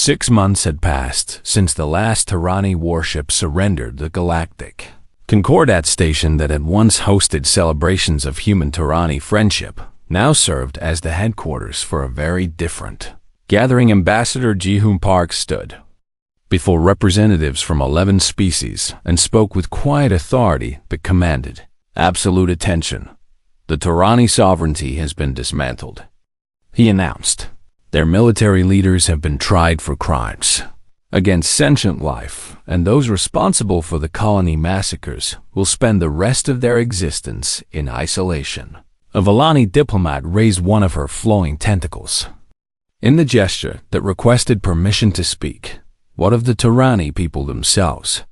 6 months had passed since the last Tyranny warship surrendered the Galactic Concordat station that had once hosted celebrations of human Tyranny friendship, now served as the headquarters for a very different gathering. Ambassador Ji-hoon Park stood before representatives from 11 species and spoke with quiet authority but commanded absolute attention. The Tyranny sovereignty has been dismantled, he announced. Their military leaders have been tried for crimes against sentient life, and those responsible for the colony massacres will spend the rest of their existence in isolation. A Valani diplomat raised one of her flowing tentacles in the gesture that requested permission to speak. What of the Tyranny people themselves?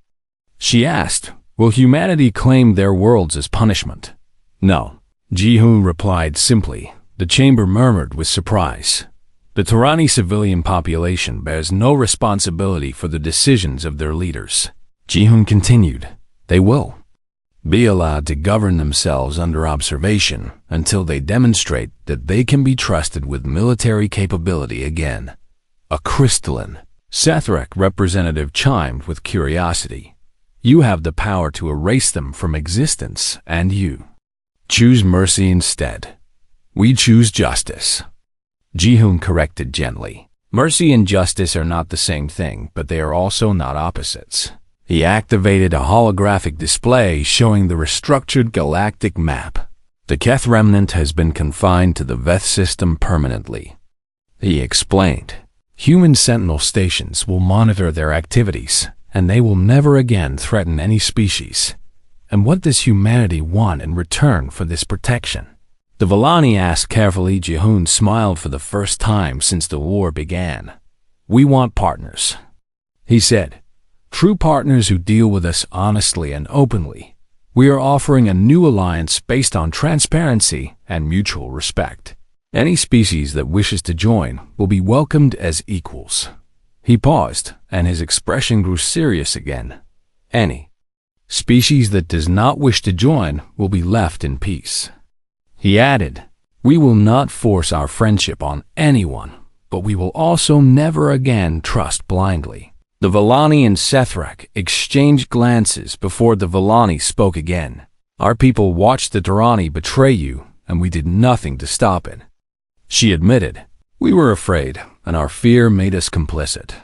She asked. Will humanity claim their worlds as punishment? No, Ji-hoon replied simply. The chamber murmured with surprise. The Tyranny civilian population bears no responsibility for the decisions of their leaders. Ji-hoon continued. They will be allowed to govern themselves under observation until they demonstrate that they can be trusted with military capability again. A crystalline Sethrak representative chimed with curiosity. You have the power to erase them from existence, and you choose mercy instead. We choose justice. Ji-hoon corrected gently. Mercy and justice are not the same thing, but they are also not opposites. He activated a holographic display showing the restructured galactic map. The Keth remnant has been confined to the Veth system permanently, he explained. Human sentinel stations will monitor their activities, and they will never again threaten any species. And what does humanity want in return for this protection? The Valani asked carefully. Ji-hoon smiled for the first time since the war began. We want partners, he said. True partners who deal with us honestly and openly. We are offering a new alliance based on transparency and mutual respect. Any species that wishes to join will be welcomed as equals. He paused, and his expression grew serious again. Any species that does not wish to join will be left in peace. He added, we will not force our friendship on anyone, but we will also never again trust blindly. The Valani and Sethrak exchanged glances before the Valani spoke again. Our people watched the Tyranny betray you, and we did nothing to stop it. She admitted, we were afraid, and our fear made us complicit.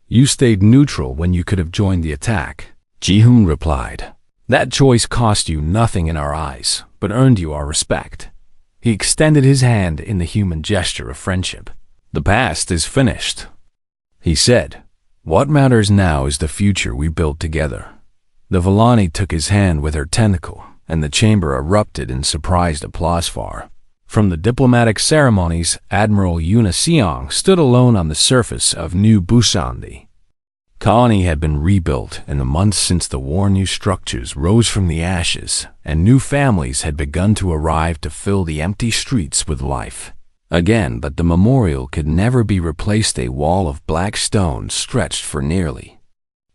You stayed neutral when you could have joined the attack. Ji-hoon replied, that choice cost you nothing in our eyes, but earned you our respect. He extended his hand in the human gesture of friendship. The past is finished, he said. What matters now is the future we build together. The Valani took his hand with her tentacle, and the chamber erupted in surprised applause. Far from the diplomatic ceremonies, Admiral Yuna Seong stood alone on the surface of New Busan. The colony had been rebuilt in the months since the war. New structures rose from the ashes, and new families had begun to arrive to fill the empty streets with life again, but the memorial could never be replaced. A wall of black stone stretched for nearly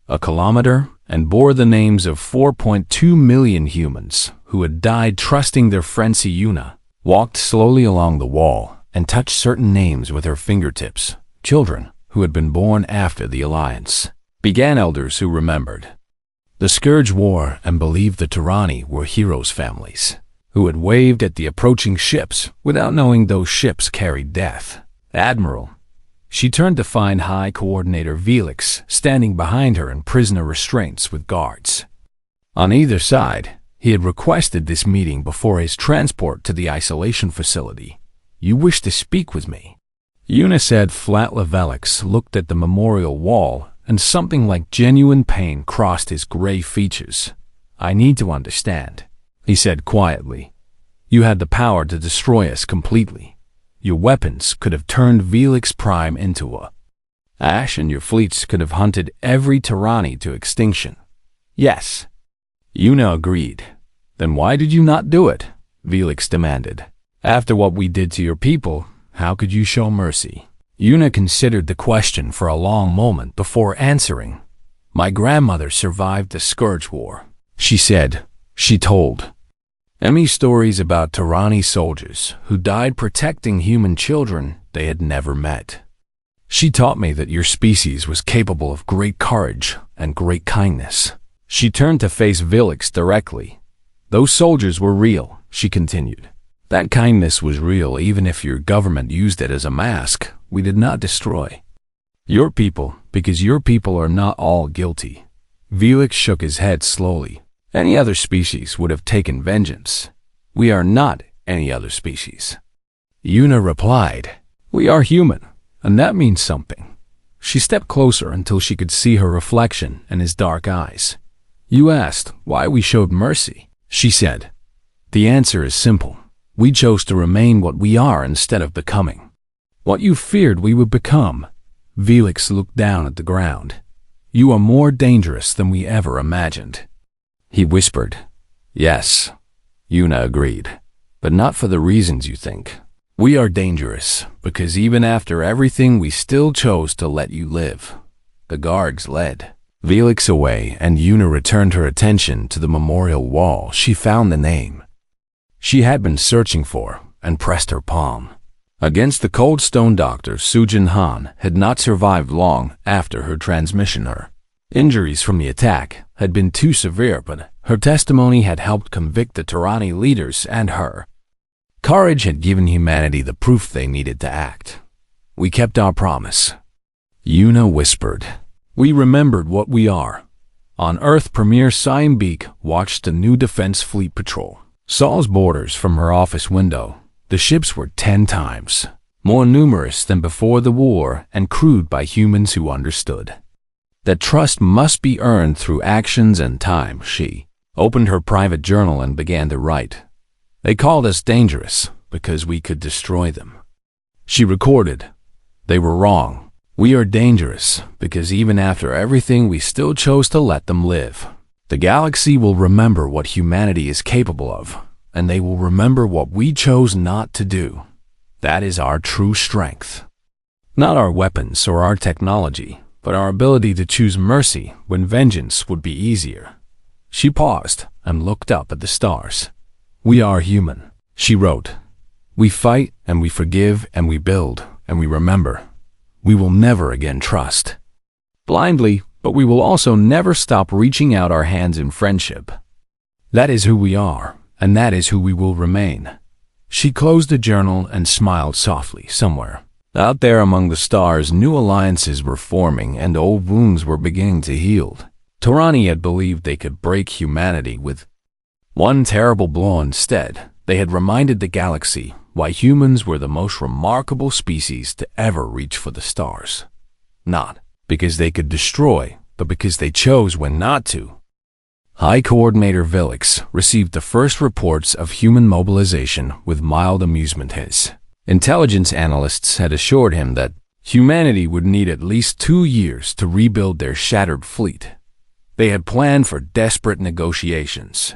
a kilometer and bore the names of 4.2 million humans who had died trusting their friend. Yuna walked slowly along the wall and touched certain names with her fingertips. Children who had been born after the alliance began. Elders who remembered the Scourge War and believed the Tyranny were heroes. Families who had waved at the approaching ships without knowing those ships carried death. Admiral, she turned to find High Coordinator Felix standing behind her in prisoner restraints with guards on either side. He had requested this meeting before his transport to the isolation facility. You wish to speak with me? Yuna said. Felix looked at the memorial wall, and something like genuine pain crossed his gray features. I need to understand, he said quietly. You had the power to destroy us completely. Your weapons could have turned Felix Prime into a ash, and your fleets could have hunted every Tyranny to extinction. Yes, Yuna agreed. Then why did you not do it? Felix demanded. After what we did to your people, how could you show mercy? Yuna considered the question for a long moment before answering. My grandmother survived the Scourge War, she said. She told me stories about Tyranny soldiers who died protecting human children they had never met. She taught me that your species was capable of great courage and great kindness. She turned to face Vilix directly. Those soldiers were real, she continued. That kindness was real even if your government used it as a mask. We did not destroy your people, because your people are not all guilty. Vilix shook his head slowly. Any other species would have taken vengeance. We are not any other species. Yuna replied, We are human, and that means something. She stepped closer until she could see her reflection in his dark eyes. You asked why we showed mercy, she said. The answer is simple. We chose to remain what we are instead of becoming what you feared we would become. Vilix looked down at the ground. You are more dangerous than we ever imagined. He whispered. Yes, Yuna agreed, but not for the reasons you think. We are dangerous because even after everything we still chose to let you live. The guards led Vilix away, and Yuna returned her attention to the memorial wall. She found the name she had been searching for and pressed her palm against the cold stone. Dr. Sujin Han had not survived long after her transmission. Her injuries from the attack had been too severe, but her testimony had helped convict the Tyranny leaders, and her courage had given humanity the proof they needed to act. We kept our promise, Yuna whispered. We remembered what we are. On Earth, Premier Siambeek watched the new Defense Fleet patrol Saul's borders from her office window. The ships were 10 times more numerous than before the war and crewed by humans who understood that trust must be earned through actions and time. She opened her private journal and began to write. They called us dangerous because we could destroy them. She recorded. They were wrong. We are dangerous because even after everything we still chose to let them live. The galaxy will remember what humanity is capable of, and they will remember what we chose not to do. That is our true strength. Not our weapons or our technology, but our ability to choose mercy when vengeance would be easier. She paused and looked up at the stars. We are human, she wrote. We fight and we forgive and we build and we remember. We will never again trust blindly, but we will also never stop reaching out our hands in friendship. That is who we are, and that is who we will remain. She closed the journal and smiled softly. Somewhere out there among the stars, new alliances were forming and old wounds were beginning to heal. Tyranny had believed they could break humanity with one terrible blow. Instead, they had reminded the galaxy why humans were the most remarkable species to ever reach for the stars. Not because they could destroy, but because they chose when not to. High Coordinator Vilix received the first reports of human mobilization with mild amusement. His intelligence analysts had assured him that humanity would need at least 2 years to rebuild their shattered fleet. They had planned for desperate negotiations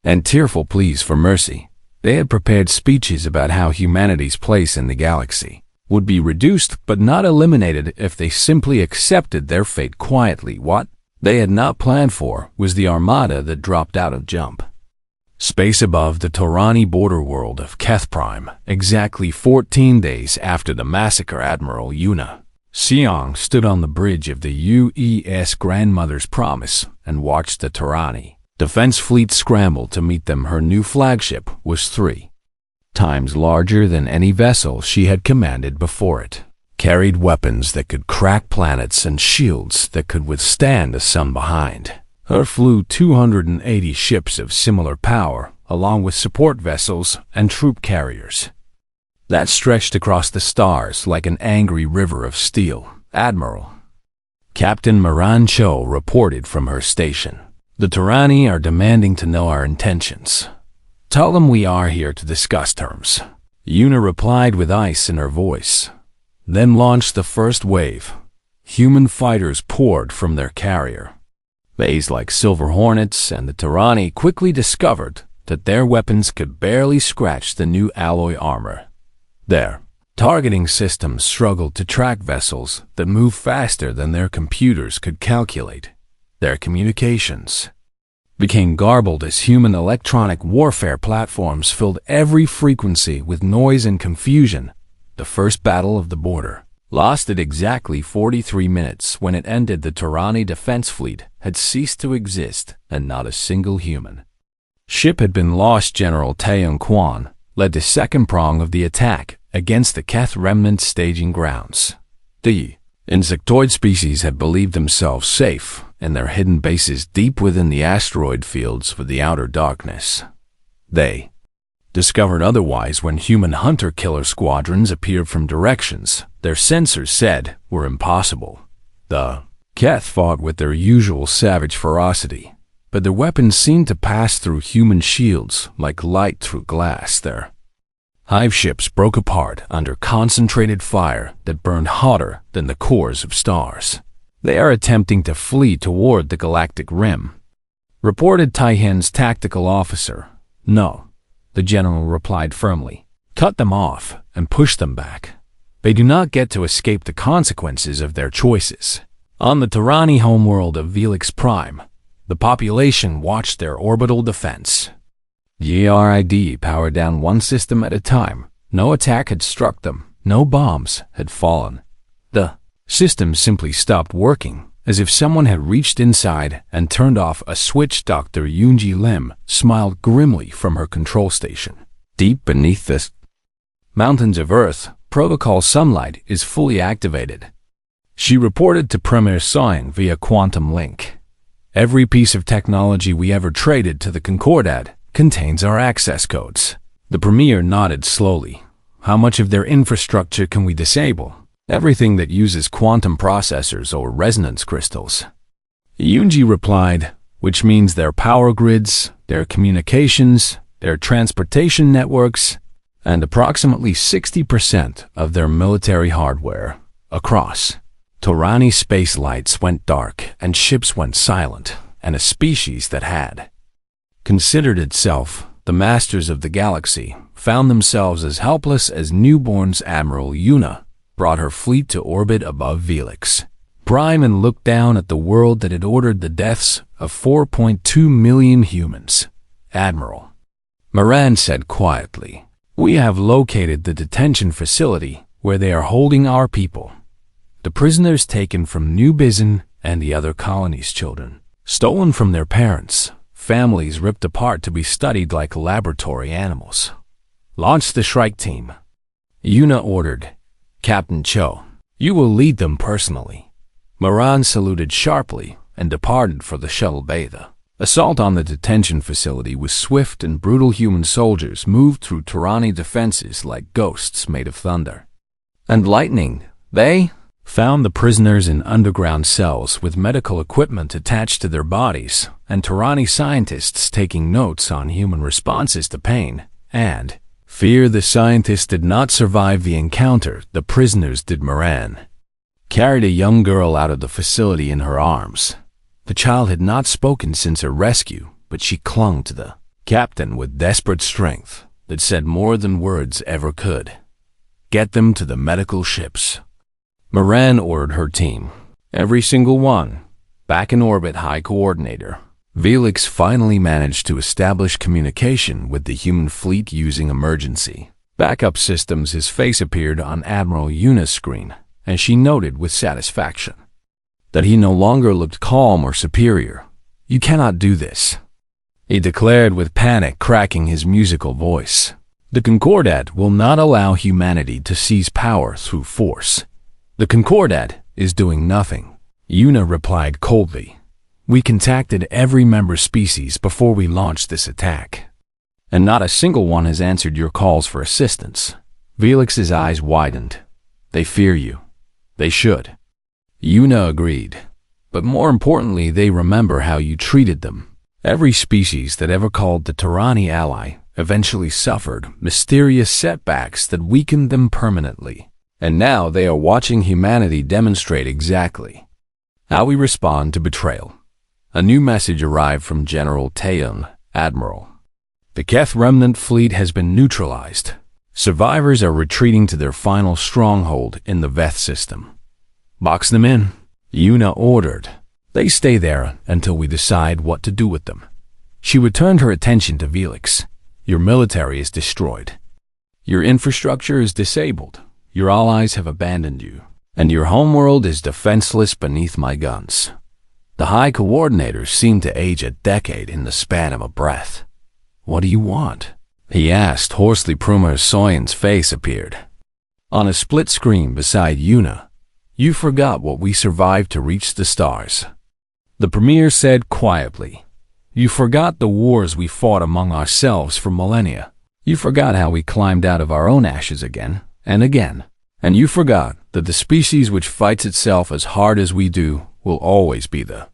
and tearful pleas for mercy. They had prepared speeches about how humanity's place in the galaxy would be reduced but not eliminated if they simply accepted their fate quietly. What they had not planned for was the armada that dropped out of jump space above the Tyranny border world of Keth Prime. Exactly 14 days after the massacre, Admiral Yuna Seong stood on the bridge of the UES Grandmother's Promise and watched the Tyranny Defense Fleet scramble to meet them. Her new flagship was 3 times larger than any vessel she had commanded before it, carried weapons that could crack planets and shields that could withstand the sun behind. Her flew 280 ships of similar power, along with support vessels and troop carriers that stretched across the stars like an angry river of steel. Admiral Captain Moran Cho reported from her station. The Tyranny are demanding to know our intentions. Tell them we are here to discuss terms. Yuna replied with ice in her voice, then launched the first wave. Human fighters poured from their carrier bays like silver hornets, and the Tyranny quickly discovered that their weapons could barely scratch the new alloy armor. Their targeting systems struggled to track vessels that moved faster than their computers could calculate. Their communications became garbled as human electronic warfare platforms filled every frequency with noise and confusion. The first battle of the border Lost at exactly 43 minutes when it ended, the Turani defense fleet had ceased to exist, and not a single human ship had been lost. General Taeyong Kwan led the second prong of the attack against the Keth remnant staging grounds. The insectoid species had believed themselves safe in their hidden bases deep within the asteroid fields of the outer darkness. They discovered otherwise when human hunter-killer squadrons appeared from directions their sensors said were impossible. The Keth fought with their usual savage ferocity, but their weapons seemed to pass through human shields like light through glass. Their hive ships broke apart under concentrated fire that burned hotter than the cores of stars. They are attempting to flee toward the galactic rim, reported Taihen's tactical officer. No, the general replied firmly. Cut them off and push them back. They do not get to escape the consequences of their choices. On the Turani homeworld of Velix Prime, the population watched their orbital defense. GRID powered down one system at a time. No attack had struck them. No bombs had fallen. The system simply stopped working, as if someone had reached inside and turned off a switch. Dr. Yoonji Lim smiled grimly from her control station. Deep beneath the mountains of Earth, protocol sunlight is fully activated. She reported to Premier Scion via quantum link. Every piece of technology we ever traded to the Concordat contains our access codes. The Premier nodded slowly. How much of their infrastructure can we disable? Everything that uses quantum processors or resonance crystals. Yoonji replied, which means their power grids, their communications, their transportation networks, and approximately 60% of their military hardware. Across Turani, space lights went dark and ships went silent, and a species that had considered itself the masters of the galaxy found themselves as helpless as newborns. Admiral Yuna brought her fleet to orbit above Velix Prime and looked down at the world that had ordered the deaths of 4.2 million humans. Admiral Moran said quietly, "We have located the detention facility where they are holding our people. The prisoners taken from New Bizin and the other colonies' children, stolen from their parents, families ripped apart to be studied like laboratory animals. Launch the Shrike team." Yuna ordered. "Captain Cho, you will lead them personally." Moran saluted sharply and departed for the shuttle bay. The assault on the detention facility was swift, and brutal human soldiers moved through Turani defenses like ghosts made of thunder and lightning. They found the prisoners in underground cells with medical equipment attached to their bodies, and Turani scientists taking notes on human responses to pain and fear. The scientists did not survive the encounter. The prisoners did. Moran carried a young girl out of the facility in her arms. The child had not spoken since her rescue, but she clung to the captain with desperate strength that said more than words ever could. "Get them to the medical ships." Moran ordered her team, every single one, back in orbit. High Coordinator Velix finally managed to establish communication with the human fleet using emergency backup systems. His face appeared on Admiral Yuna's screen, and she noted with satisfaction that he no longer looked calm or superior. "You cannot do this," he declared with panic cracking his musical voice. "The Concordat will not allow humanity to seize power through force. The Concordat is doing nothing." Yuna replied coldly. "We contacted every member species before we launched this attack, and not a single one has answered your calls for assistance." Velix's eyes widened. "They fear you. They should." Yuna agreed. "But more importantly, they remember how you treated them. Every species that ever called the Turani ally eventually suffered mysterious setbacks that weakened them permanently. And now they are watching humanity demonstrate exactly how we respond to betrayal." A new message arrived from General Taeyong. "Admiral, the Keth remnant fleet has been neutralized. Survivors are retreating to their final stronghold in the Veth system. Box them in." Yuna ordered. "They stay there until we decide what to do with them." She returned her attention to Velix. "Your military is destroyed. Your infrastructure is disabled. Your allies have abandoned you. And your homeworld is defenseless beneath my guns. The High Coordinator seemed to age a decade in the span of a breath. What do you want? He asked hoarsely. Premier Soyen's face appeared on a split screen beside Yuna. You forgot what we survived to reach the stars. The Premier said quietly. You forgot the wars we fought among ourselves for millennia. You forgot how we climbed out of our own ashes again and again. And you forgot that the species which fights itself as hard as we do will always be the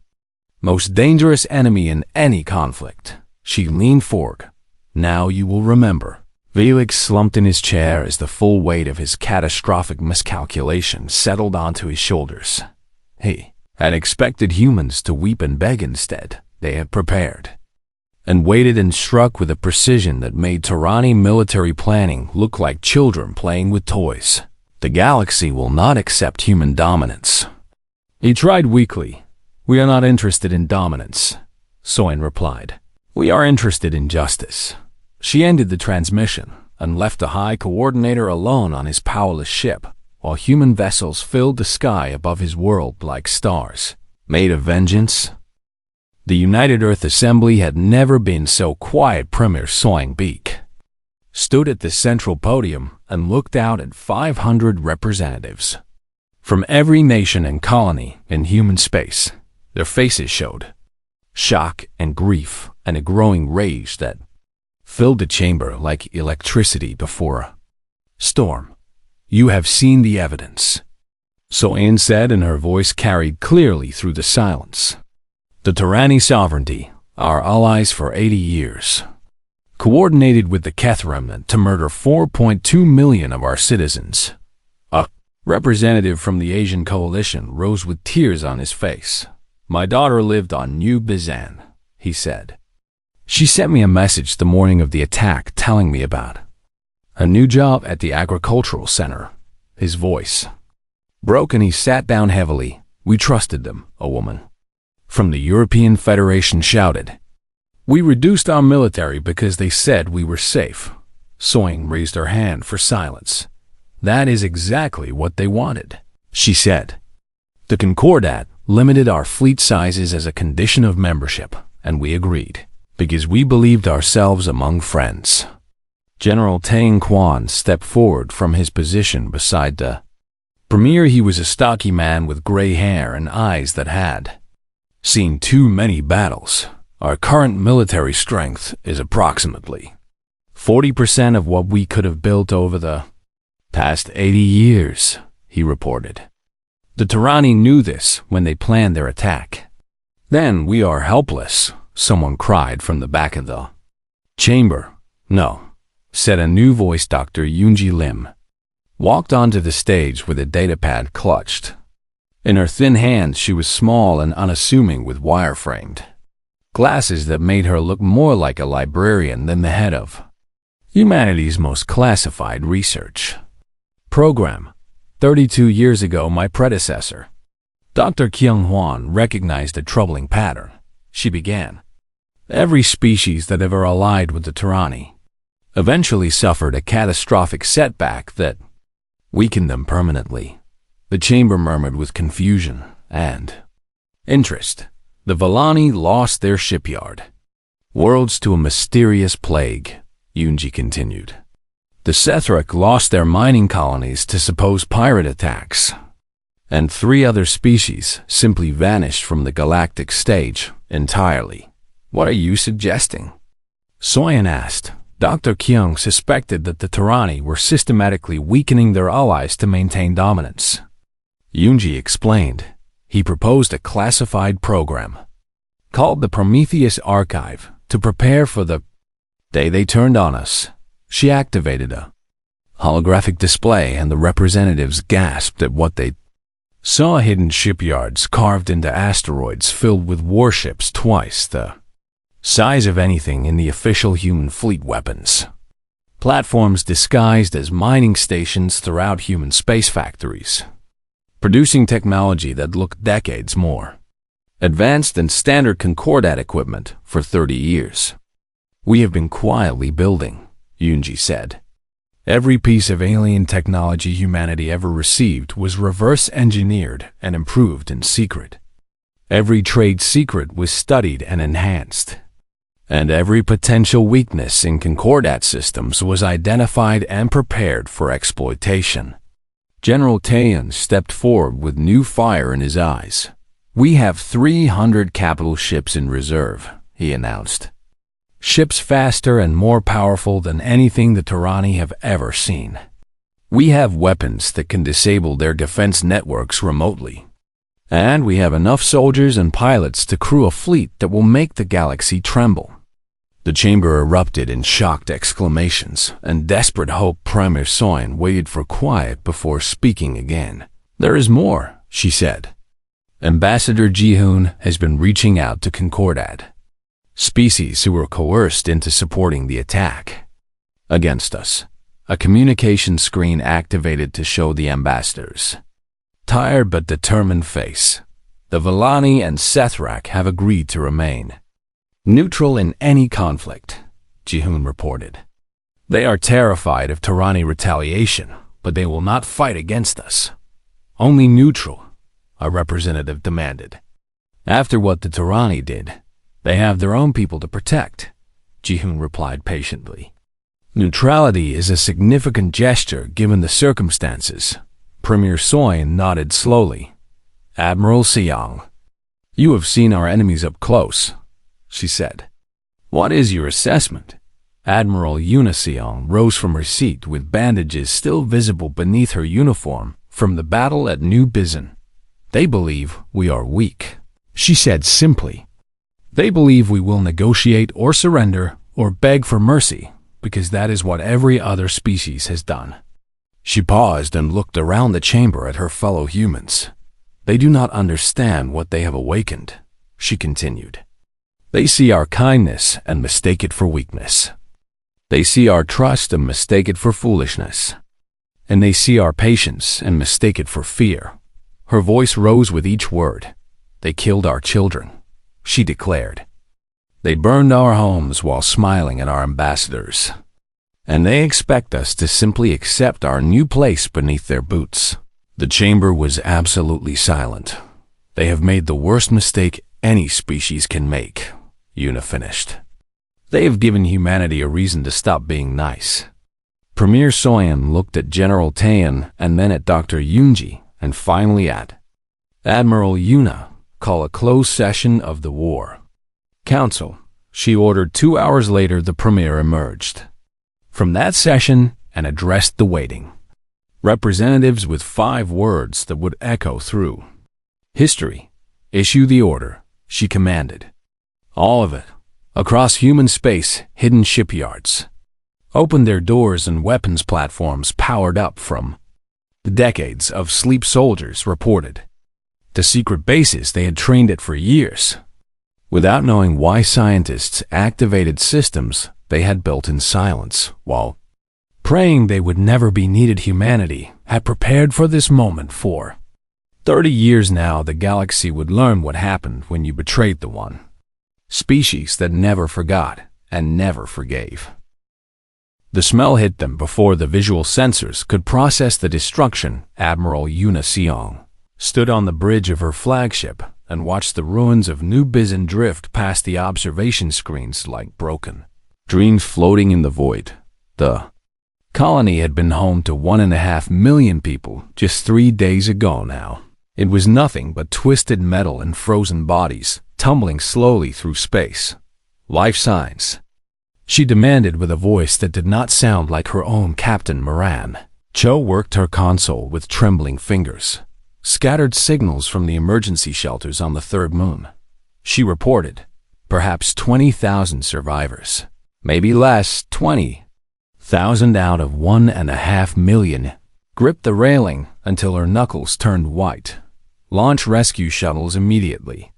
most dangerous enemy in any conflict. She leaned forward. Now you will remember. Felix slumped in his chair as the full weight of his catastrophic miscalculation settled onto his shoulders. He had expected humans to weep and beg. Instead, they had prepared and waited and struck with a precision that made Tyranny military planning look like children playing with toys. The galaxy will not accept human dominance. He tried weakly. We are not interested in dominance, Soyen replied. We are interested in justice. She ended the transmission and left the High Coordinator alone on his powerless ship, while human vessels filled the sky above his world like stars, made of vengeance. The United Earth Assembly had never been so quiet. Premier Soyen Beak stood at the central podium and looked out at 500 representatives from every nation and colony in human space. Their faces showed shock and grief and a growing rage that filled the chamber like electricity before a storm. You have seen the evidence, Soyen said, and her voice carried clearly through the silence. The Tyranny sovereignty, our allies for 80 years, coordinated with the Keth remnant to murder 4.2 million of our citizens. A representative from the Asian coalition rose with tears on his face. My daughter lived on New Bizan, he said. She sent me a message the morning of the attack telling me about a new job at the agricultural center. His voice broke and he sat down heavily. We trusted them, a woman from the European Federation shouted. We reduced our military because they said we were safe. Soyen raised her hand for silence. That is exactly what they wanted, she said. The Concordat limited our fleet sizes as a condition of membership, and we agreed, because we believed ourselves among friends. General Tang Quan stepped forward from his position beside the Premier. He was a stocky man with gray hair and eyes that had seen too many battles. Our current military strength is approximately 40% of what we could have built over the past 80 years, he reported. The Tyranny knew this when they planned their attack. Then we are helpless, someone cried from the back of the chamber. No, said a new voice. Dr. Yoonji Lim walked onto the stage with a datapad clutched. In her thin hands she was small and unassuming with wire-framed glasses that made her look more like a librarian than the head of humanity's most classified research program. 32 years ago, my predecessor, Dr. Kyung Hwan, recognized a troubling pattern. She began. Every species that ever allied with the Tyranny eventually suffered a catastrophic setback that weakened them permanently. The chamber murmured with confusion and interest. The Vellani lost their shipyard. Worlds to a mysterious plague, Yoonji continued. The Sethrak lost their mining colonies to supposed pirate attacks. And 3 other species simply vanished from the galactic stage entirely. What are you suggesting? Soyen asked. Dr. Kyung suspected that the Tyranny were systematically weakening their allies to maintain dominance. Yoonji explained. He proposed a classified program called the Prometheus Archive to prepare for the day they turned on us. She activated a holographic display and the representatives gasped at what they saw. Hidden shipyards carved into asteroids filled with warships twice the size of anything in the official human fleet weapons. Platforms disguised as mining stations throughout human space factories, producing technology that looked decades more advanced than standard Concordat equipment for 30 years. We have been quietly building, Yoonji said. Every piece of alien technology humanity ever received was reverse-engineered and improved in secret. Every trade secret was studied and enhanced. And every potential weakness in Concordat systems was identified and prepared for exploitation. General Tayan stepped forward with new fire in his eyes. "We have 300 capital ships in reserve," he announced. "Ships faster and more powerful than anything the Tyranni have ever seen. We have weapons that can disable their defense networks remotely. And we have enough soldiers and pilots to crew a fleet that will make the galaxy tremble." The chamber erupted in shocked exclamations, and desperate hope Premier Soin waited for quiet before speaking again. "There is more," she said. "Ambassador Ji-hoon has been reaching out to Concordat. Species who were coerced into supporting the attack against us." A communication screen activated to show the ambassadors. Tired but determined face. "The Villani and Sethrak have agreed to remain neutral in any conflict," Ji-hoon reported. "They are terrified of Tyranni retaliation, but they will not fight against us. Only neutral," a representative demanded. "After what the Tyranni did, they have their own people to protect," Ji-hoon replied patiently. "Neutrality is a significant gesture given the circumstances." Premier Soin nodded slowly. "Admiral Seong, you have seen our enemies up close," she said. "What is your assessment?" Admiral Yuna Seong rose from her seat with bandages still visible beneath her uniform from the battle at New Bizen. "They believe we are weak," she said simply. "They believe we will negotiate or surrender or beg for mercy, because that is what every other species has done." She paused and looked around the chamber at her fellow humans. "They do not understand what they have awakened," she continued. "They see our kindness and mistake it for weakness. They see our trust and mistake it for foolishness. And they see our patience and mistake it for fear." Her voice rose with each word. "They killed our children," she declared. "They burned our homes while smiling at our ambassadors. And they expect us to simply accept our new place beneath their boots." The chamber was absolutely silent. "They have made the worst mistake any species can make," Yuna finished. "They have given humanity a reason to stop being nice." Premier Soyan looked at General Tayan and then at Dr. Yoonji and finally at Admiral Yuna. "Call a closed session of the war council," she ordered. 2 hours later, the premier emerged from that session and addressed the waiting representatives with 5 words that would echo through history. "Issue the order," she commanded. "All of it. Across human space, hidden shipyards. Open their doors and weapons platforms powered up from the decades of sleep," soldiers reported. To secret bases they had trained at for years, without knowing why scientists activated systems they had built in silence, while praying they would never be needed. Humanity had prepared for this moment for 30 years now. The galaxy would learn what happened when you betrayed the one species that never forgot and never forgave. The smell hit them before the visual sensors could process the destruction. Admiral Yuna Seong stood on the bridge of her flagship and watched the ruins of New Bizen drift past the observation screens like broken dreams floating in the void. The colony had been home to 1.5 million people just 3 days ago now. It was nothing but twisted metal and frozen bodies tumbling slowly through space. "Life signs," she demanded with a voice that did not sound like her own. Captain Moran Cho worked her console with trembling fingers. "Scattered signals from the emergency shelters on the third moon," she reported. "Perhaps 20,000 survivors. Maybe less, 20,000 out of 1.5 million. Grip the railing until her knuckles turned white. Launch rescue shuttles immediately,"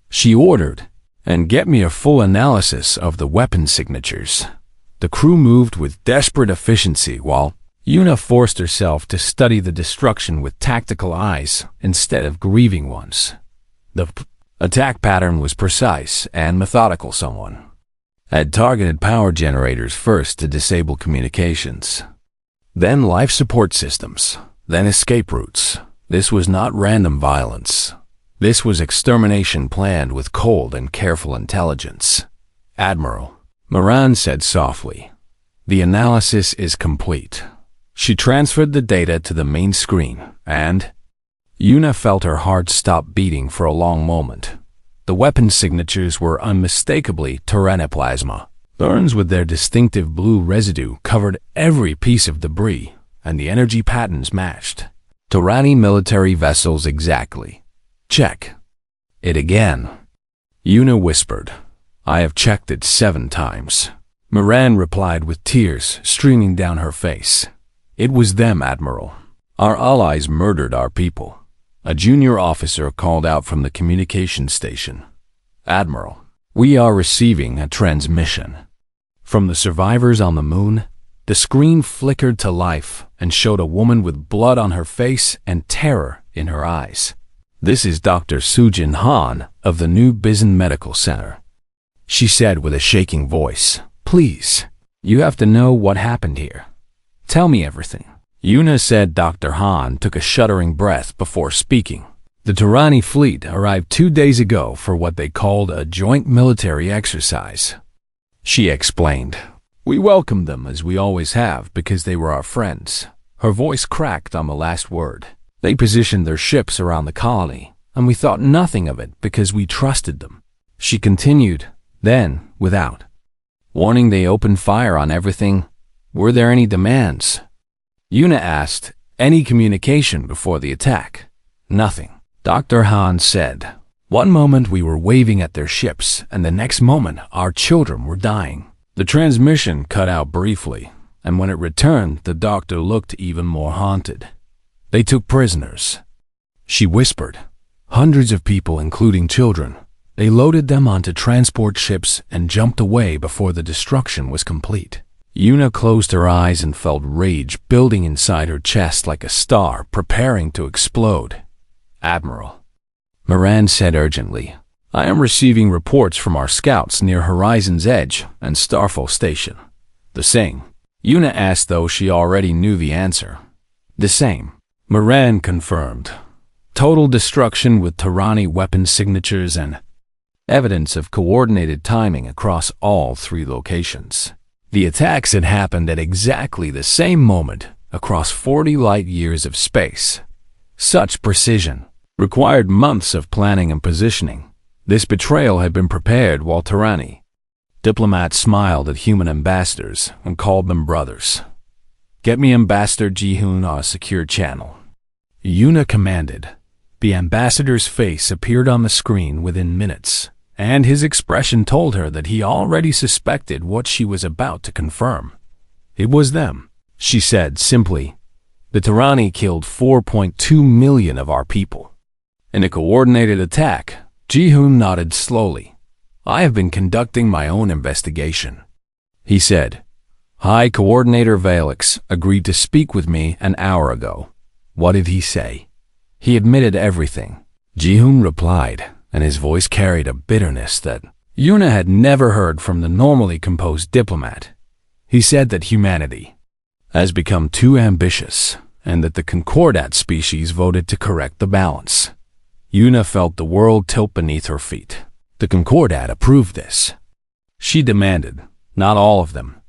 she ordered, "and get me a full analysis of the weapon signatures." The crew moved with desperate efficiency while Yuna forced herself to study the destruction with tactical eyes instead of grieving ones. The attack pattern was precise and methodical. Someone had targeted power generators first to disable communications. Then life support systems, then escape routes. This was not random violence. This was extermination planned with cold and careful intelligence. Admiral, Moran said softly, the analysis is complete. She transferred the data to the main screen, and Yuna felt her heart stop beating for a long moment. The weapon signatures were unmistakably Tyrannoplasma. Burns with their distinctive blue residue covered every piece of debris, and the energy patterns matched. Tyranni military vessels exactly. Check. It again. Yuna whispered, I have checked it 7 times. Moran replied with tears streaming down her face. It was them, Admiral. Our allies murdered our people. A junior officer called out from the communication station. Admiral, we are receiving a transmission. From the survivors on the moon, the screen flickered to life and showed a woman with blood on her face and terror in her eyes. This is Dr. Sujin Han of the New Bizen Medical Center. She said with a shaking voice, Please, you have to know what happened here. Tell me everything. Yuna said. Dr. Han took a shuddering breath before speaking. The Tyranni fleet arrived 2 days ago for what they called a joint military exercise. She explained. We welcomed them as we always have because they were our friends. Her voice cracked on the last word. They positioned their ships around the colony, and we thought nothing of it because we trusted them. She continued, then, without warning, they opened fire on everything. Were there any demands? Yuna asked, any communication before the attack? Nothing. Dr. Han said, one moment we were waving at their ships, and the next moment our children were dying. The transmission cut out briefly, and when it returned, the doctor looked even more haunted. They took prisoners. She whispered, hundreds of people, including children. They loaded them onto transport ships and jumped away before the destruction was complete. Yuna closed her eyes and felt rage building inside her chest like a star preparing to explode. Admiral, Moran said urgently, I am receiving reports from our scouts near Horizon's Edge and Starfall Station. The same. Yuna asked, though she already knew the answer. The same. Moran confirmed. Total destruction with Tyranni weapon signatures and evidence of coordinated timing across all 3 locations. The attacks had happened at exactly the same moment across 40 light years of space. Such precision required months of planning and positioning. This betrayal had been prepared while Tyranni. Diplomats smiled at human ambassadors and called them brothers. Get me Ambassador Ji-hoon on a secure channel. Yuna commanded. The ambassador's face appeared on the screen within minutes, and his expression told her that he already suspected what she was about to confirm. It was them, she said simply. The Tyranni killed 4.2 million of our people. In a coordinated attack, Ji-hoon nodded slowly. I have been conducting my own investigation. He said, High Coordinator Valix agreed to speak with me an hour ago. What did he say? He admitted everything. Ji-hoon replied, and his voice carried a bitterness that Yuna had never heard from the normally composed diplomat. He said that humanity has become too ambitious, and that the Concordat species voted to correct the balance. Yuna felt the world tilt beneath her feet. The Concordat approved this. She demanded, not all of them.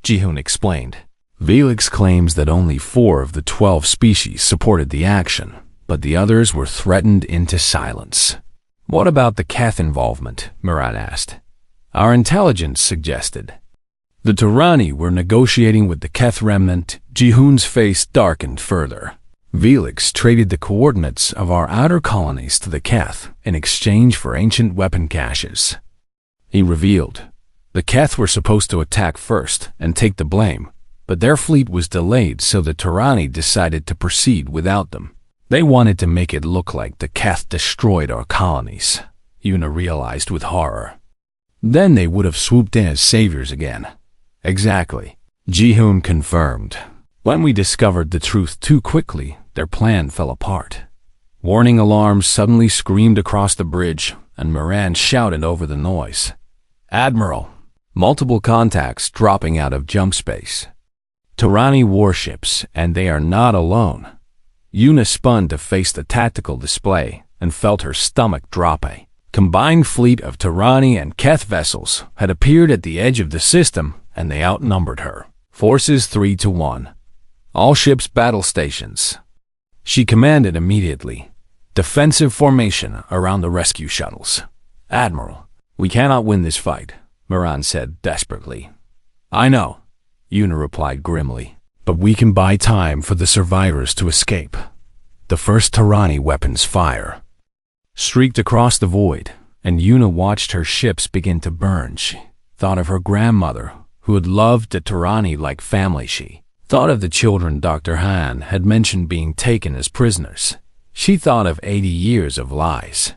Ji-hoon explained. Valix claims that only 4 of the 12 species supported the action, but the others were threatened into silence. What about the Keth involvement? Moran asked. Our intelligence suggested. The Tyranni were negotiating with the Keth remnant. Ji-hoon's face darkened further. Valix traded the coordinates of our outer colonies to the Keth in exchange for ancient weapon caches. He revealed. The Keth were supposed to attack first and take the blame, but their fleet was delayed, so the Tyranni decided to proceed without them. They wanted to make it look like the Keth destroyed our colonies, Yuna realized with horror. Then they would have swooped in as saviors again. Exactly, Ji-hoon confirmed. When we discovered the truth too quickly, their plan fell apart. Warning alarms suddenly screamed across the bridge, and Moran shouted over the noise. Admiral, multiple contacts dropping out of jump space. Tyranny warships, and they are not alone. Una spun to face the tactical display and felt her stomach drop. A combined fleet of Tyranny and Keth vessels had appeared at the edge of the system, and they outnumbered her forces 3-1. All ships battle stations. She commanded immediately. Defensive formation around the rescue shuttles. Admiral, we cannot win this fight, Moran said desperately. I know, Una replied grimly, but we can buy time for the survivors to escape. The first Tyranny weapons fire streaked across the void, and Una watched her ships begin to burn. She thought of her grandmother, who had loved the Tyranny like family. She thought of the children Dr. Han had mentioned being taken as prisoners. She thought of 80 years of lies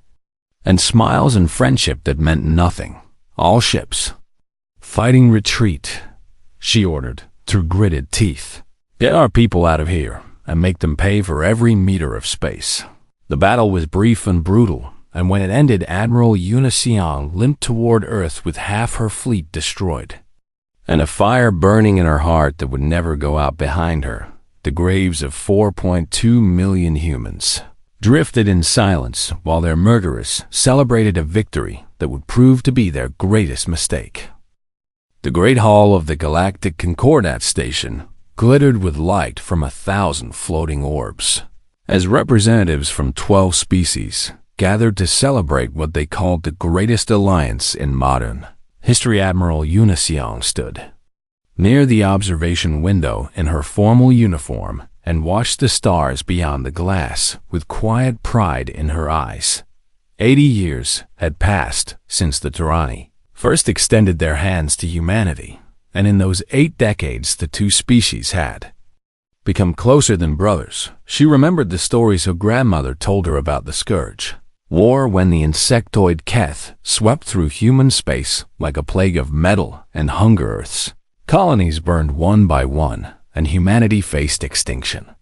and smiles and friendship that meant nothing. All ships fighting retreat, she ordered through gritted teeth. Get our people out of here and make them pay for every meter of space. The battle was brief and brutal, and when it ended, Admiral Una Siang limped toward Earth with half her fleet destroyed, and a fire burning in her heart that would never go out behind her. The graves of 4.2 million humans drifted in silence while their murderers celebrated a victory that would prove to be their greatest mistake. The great hall of the Galactic Concordat Station glittered with light from 1,000 floating orbs, as representatives from 12 species gathered to celebrate what they called the greatest alliance in modern history. Admiral Una Siang stood near the observation window in her formal uniform and watched the stars beyond the glass with quiet pride in her eyes. 80 years had passed since the Tyranny first extended their hands to humanity, and in those 8 decades the two species had become closer than brothers. She remembered the stories her grandmother told her about the Scourge War, when the insectoid Keth swept through human space like a plague of metal and hunger Earths. Colonies burned one by one, and humanity faced extinction,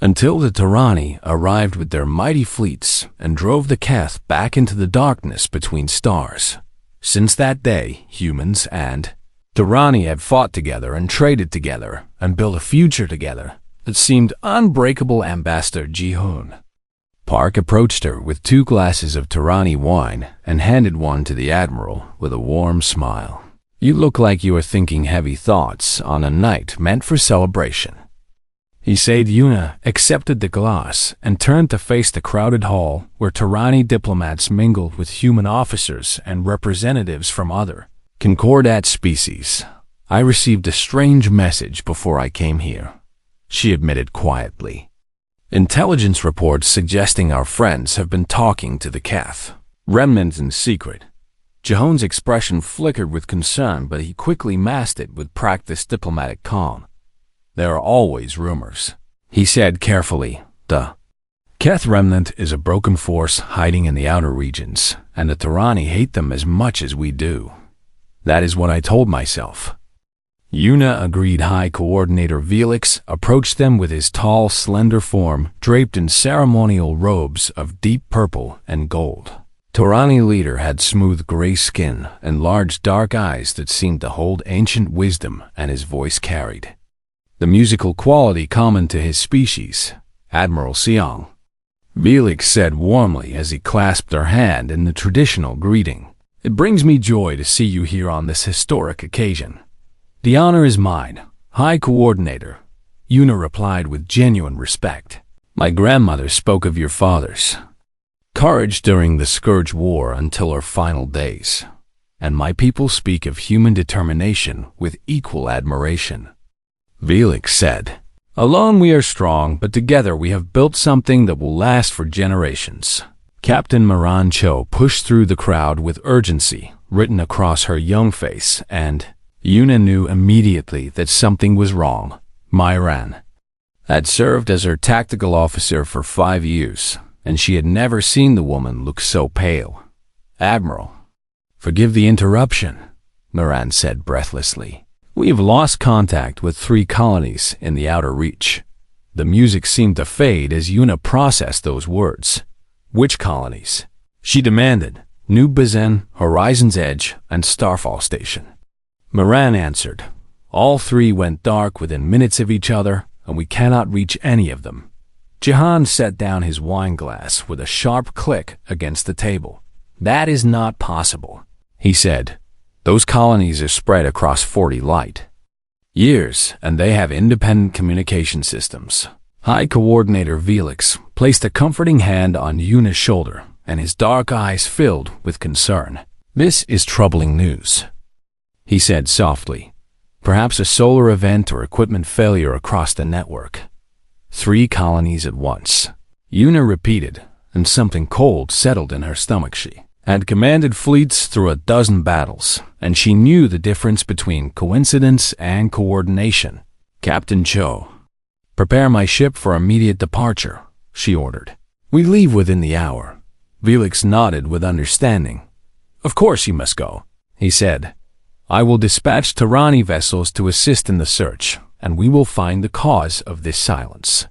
until the Tyranny arrived with their mighty fleets and drove the Keth back into the darkness between stars. Since that day, humans and Tyranny had fought together and traded together and built a future together that seemed unbreakable. Ambassador Ji-hoon Park approached her with 2 glasses of Tyranny wine and handed one to the Admiral with a warm smile. You look like you are thinking heavy thoughts on a night meant for celebration, he said. Una accepted the glass and turned to face the crowded hall where Tyranny diplomats mingled with human officers and representatives from other Concordat species. I received a strange message before I came here, she admitted quietly. Intelligence reports suggesting our friends have been talking to the Keth remnants in secret. Ji-hoon's expression flickered with concern, but he quickly masked it with practiced diplomatic calm. There are always rumors, he said carefully. The Keth remnant is a broken force hiding in the outer regions, and the Tyranny hate them as much as we do. That is what I told myself. Una agreed. High Coordinator Velix approached them with his tall, slender form draped in ceremonial robes of deep purple and gold. Tyranny leader had smooth gray skin and large dark eyes that seemed to hold ancient wisdom, and his voice carried the musical quality common to his species. Admiral Siang, Velix said warmly as he clasped her hand in the traditional greeting. It brings me joy to see you here on this historic occasion. The honor is mine, High Coordinator, Una replied with genuine respect. My grandmother spoke of your father's courage during the Scourge War until her final days, and my people speak of human determination with equal admiration. Velix said, alone we are strong, but together we have built something that will last for generations. Captain Moran Cho pushed through the crowd with urgency written across her young face, and Una knew immediately that something was wrong. Myran had served as her tactical officer for 5 years, and she had never seen the woman look so pale. Admiral, forgive the interruption, Moran said breathlessly. We have lost contact with 3 colonies in the outer reach. The music seemed to fade as Una processed those words. Which colonies? She demanded. New Bizen, Horizon's Edge, and Starfall Station. Moran answered. All three went dark within minutes of each other, and we cannot reach any of them. Jihan set down his wine glass with a sharp click against the table. That is not possible, he said. Those colonies are spread across 40 light years, and they have independent communication systems. High Coordinator Felix placed a comforting hand on Yuna's shoulder, and his dark eyes filled with concern. This is troubling news, he said softly. Perhaps a solar event or equipment failure across the network. 3 colonies at once, Yuna repeated, and something cold settled in her stomach. She had commanded fleets through a dozen battles, and she knew the difference between coincidence and coordination. Captain Cho, prepare my ship for immediate departure, she ordered. We leave within the hour. Felix nodded with understanding. Of course you must go, he said. I will dispatch Tarani vessels to assist in the search, and we will find the cause of this silence.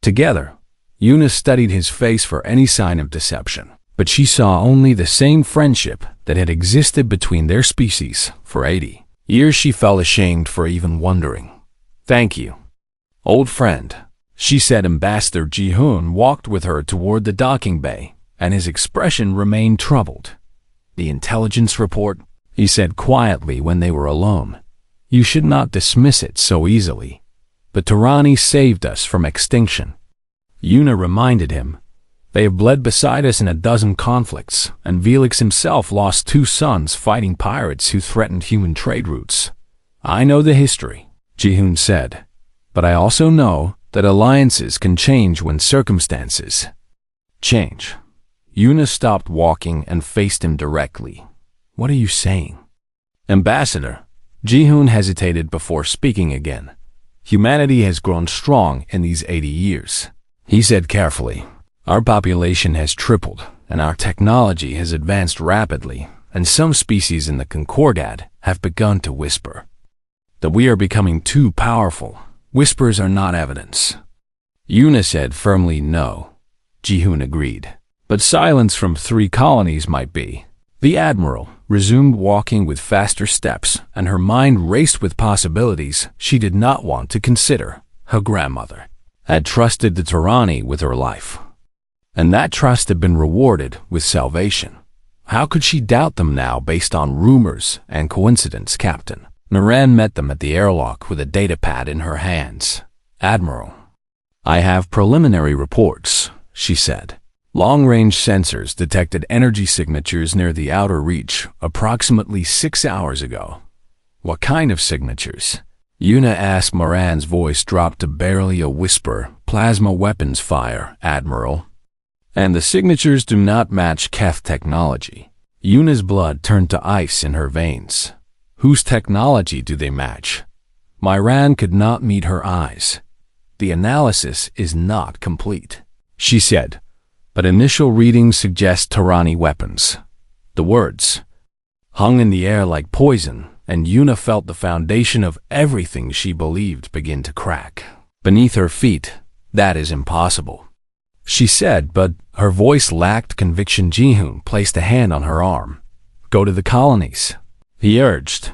Together, Yuna studied his face for any sign of deception, but she saw only the same friendship that had existed between their species for 80 years. She felt ashamed for even wondering. Thank you, old friend, she said. Ambassador Ji-hoon walked with her toward the docking bay, and his expression remained troubled. The intelligence report, he said quietly when they were alone. You should not dismiss it so easily. But Tarani saved us from extinction. Yuna reminded him. They have bled beside us in a dozen conflicts, and Felix himself lost 2 sons fighting pirates who threatened human trade routes. I know the history, Ji-hoon said, but I also know that alliances can change when circumstances change. Yuna stopped walking and faced him directly. What are you saying? Ambassador, Ji-hoon hesitated before speaking again. Humanity has grown strong in these 80 years, he said carefully. Our population has tripled, and our technology has advanced rapidly, and some species in the Concordat have begun to whisper that we are becoming too powerful. Whispers are not evidence. Yuna said firmly no. Ji-hoon agreed. But silence from 3 colonies might be. The Admiral resumed walking with faster steps, and her mind raced with possibilities she did not want to consider. Her grandmother had trusted the Tarani with her life, and that trust had been rewarded with salvation. How could she doubt them now based on rumors and coincidence? Captain Naran met them at the airlock with a datapad in her hands. Admiral, I have preliminary reports, she said. Long-range sensors detected energy signatures near the outer reach approximately 6 hours ago. What kind of signatures? Yuna asked. Moran's voice dropped to barely a whisper. Plasma weapons fire, Admiral. And the signatures do not match Keth technology. Yuna's blood turned to ice in her veins. Whose technology do they match? Myran could not meet her eyes. The analysis is not complete, she said. But initial readings suggest Tarani weapons. The words hung in the air like poison, and Yuna felt the foundation of everything she believed begin to crack beneath her feet. That is impossible, she said, but her voice lacked conviction. Ji-hoon placed a hand on her arm. Go to the colonies, he urged.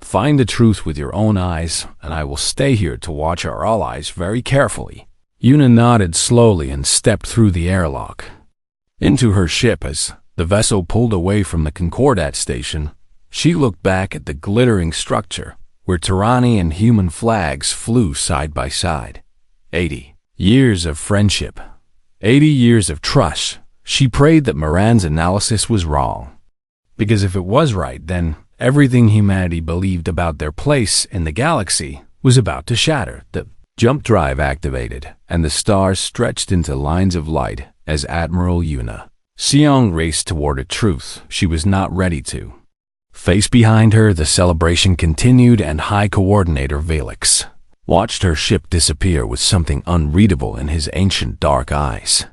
Find the truth with your own eyes, and I will stay here to watch our allies very carefully. Yuna nodded slowly and stepped through the airlock into her ship. As the vessel pulled away from the Concordat station, she looked back at the glittering structure where Tarani and human flags flew side by side. 80 years of friendship, 80 years of trust. She prayed that Moran's analysis was wrong, because if it was right, then everything humanity believed about their place in the galaxy was about to shatter. The jump drive activated, and the stars stretched into lines of light as Admiral Yuna Seong raced toward a truth she was not ready to face. Behind her, the celebration continued, and High Coordinator Felix watched her ship disappear with something unreadable in his ancient dark eyes.